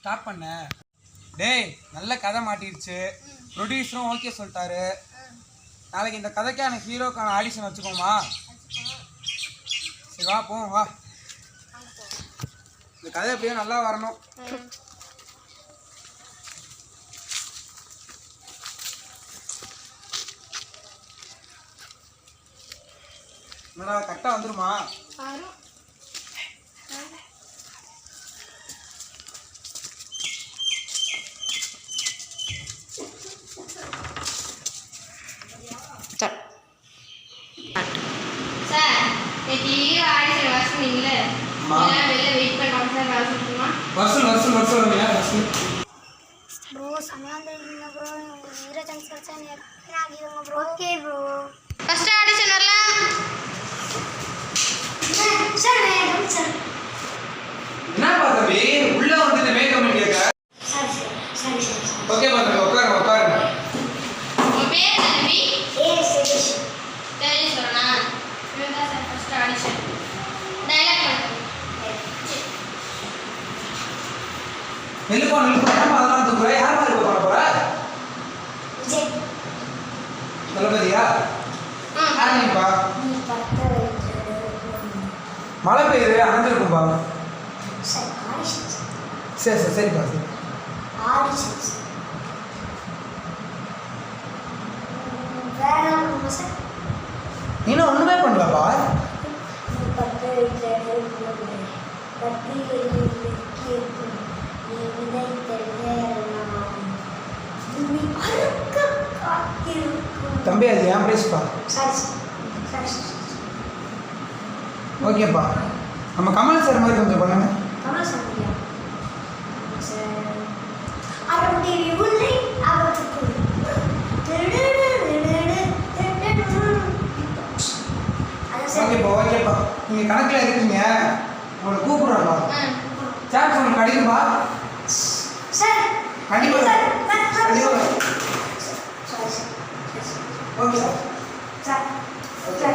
Start பண்ண. டேய் நல்ல கதை மாட்டிடுச்சு, ப்ரொடியூசரும் ஓகே சொல்லிட்டாரு. நாளைக்கு இந்த கதைக்கான ஹீரோக்கான ஆடிஷன் வச்சுக்கோமா? சரி வா போவோம் வா. இந்த கதை எப்படியோ நல்லா வரணும். என்னடா கரெக்டாக வந்துருமா? மழை பெய்யுது, அணைஞ்சிருக்கும்பா. சரி சரி சரிப்பா சரி. இன்னும் ஒண்ணுமே பண்ணலப்பா. தம்பி அது ஏன் பிரைஸ்ப்பா? ஓகேப்பா. நம்ம கமல் சார் மாதிரி கொஞ்சம் பண்ணுங்க. ஓகேப்பா ஓகேப்பா. நீங்கள் கணக்கில் இருக்கீங்க, உங்களை கூப்பிடுறோம்ப்பா. சான்ஸ் உங்களுக்கு கிடைக்கும்பா. கண்டிப்பாக கண்டிப்பாக. Okay sir. Okay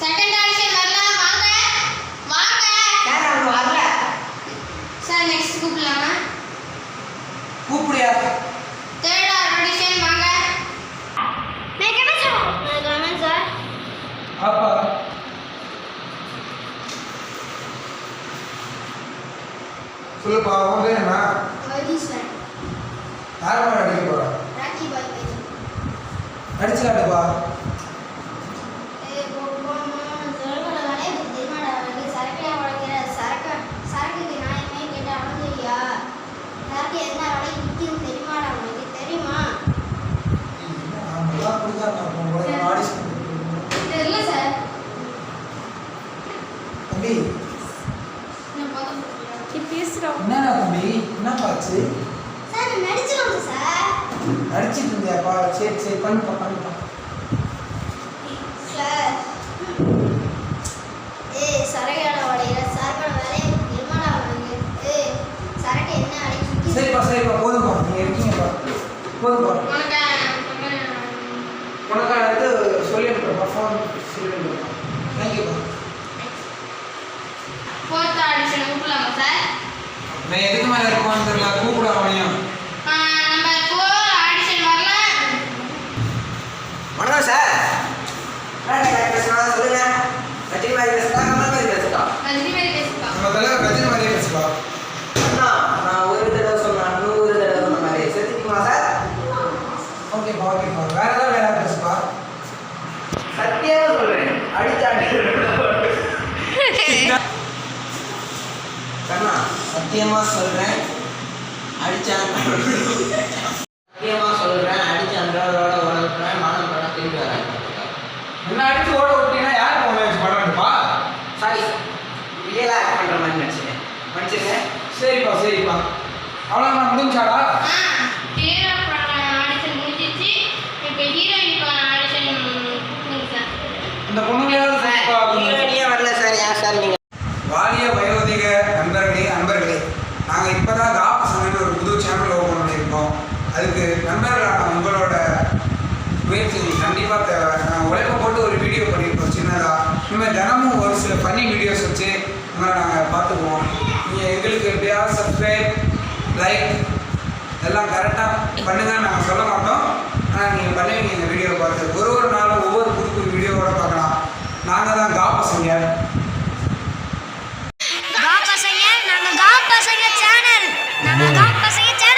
second audition வரலாம். வாங்க வாங்க சார். அவங்க வரல சார். நெக்ஸ்ட் கூப்பிடலாமா? கூப்பிடியா? தேர்ட் ஆடிஷன் வாங்க. मैं क्या बच्चा मैं गवर्नमेंट सर. அப்பா சொல்லுப்பா. உன் பேர் என்ன? வைதீஸ் சார். யார் மாதிரி அடிக்க போகிறா? ராக்கி பாய் பேர். அடிச்சுக்காட்டுப்பா. என்னடா தம்பி என்னப்பா ஆச்சு? நடிச்சிட்டு இருந்தியாப்பா? சரி சரி பண்ணுப்பா பண்ணுப்பா. சரிப்பா சரிப்பா போதும்பா. நீங்கள் இருக்கீங்கப்பா போதும்பா. உனக்கான இது சொல்லிடுப்பா. ஃபோன் சொல்லிடுப்பா. தேங்க்யூப்பா. ஃபோர்த் ஆடிஷன் கூப்பிடலாமா சார்? நான் எதுக்கு மேலே இருக்குமான்னு தெரியல, கூப்பிட அவனையும். நம்பர் 4 ஆடிஷன் வரலாம். வணக்கம் சார். சொல்லுங்க. ரஜினி மாதிரி பேசுறா, கமல் மாதிரி பேசுறா? ரஜினி மாதிரி பேசுப்பா. நம்ம தலைவர் ரஜினி மாதிரியே பேசுப்பா. நான் ஒரு தடவை சொன்னேன், 100 தடவை சொன்ன மாதிரி சேர்த்துக்குமா சார்? ஓகேப்பா ஓகேப்பா. வேற ஏதாவது வேலை பேசுப்பா. சத்தியமாக சொல்றேன், அடிச்சாடி கண்ணா. சத்தியமாக சொல்றேன், அடிச்சான். சத்தியமாக சொல்றேன், அடிச்சு அன்றோட ஓடுறேன். மானம் படம் திரும்பி வரேன். என்ன அடிச்சு ஓட விட்டீங்கன்னா யார் போன வச்சு படம்ப்பா? சாரி, ரியலாக ஆக்ட் பண்ணுற மாதிரி நினச்சிட்டேன். மன்னிச்சிருங்க. சரிப்பா சரிப்பா. அவ்வளோ நான் முடிஞ்சாடா? ஹீரோ ஆடிஷன் முடிஞ்சிச்சு. இப்போ ஹீரோயினுக்கான ஆடிஷன் சார். இந்த பொண்ணுங்களாவது ஹீரோயினியே வரல சார். ஏன் சார் நீங்கள்? வாலிய வயோதிக நண்பர்களே, நாங்கள் இப்போ தான் காப்பு சமையல் ஒரு புது சேனல் ஓப்பன் பண்ணியிருக்கோம். அதுக்கு நண்பர்களான உங்களோட முயற்சி கண்டிப்பாக தேவை. நாங்கள் உழைப்பை போட்டு ஒரு வீடியோ பண்ணியிருக்கோம் சின்னதாக. இனிமேல் தினமும் ஒரு சில ஃபன்னி வீடியோஸ் வச்சு உங்களை நாங்கள் பார்த்துக்குவோம். நீங்கள் எங்களுக்கு எப்படியாவது சப்ஸ்கிரைப் லைக் எல்லாம் கரெக்டாக பண்ணுங்கன்னு நாங்கள் சொல்ல மாட்டோம். ஆனால் நீங்கள் பண்ணுவீங்க இந்த வீடியோவை பார்த்து. ஒரு நாளும் ஒவ்வொரு புது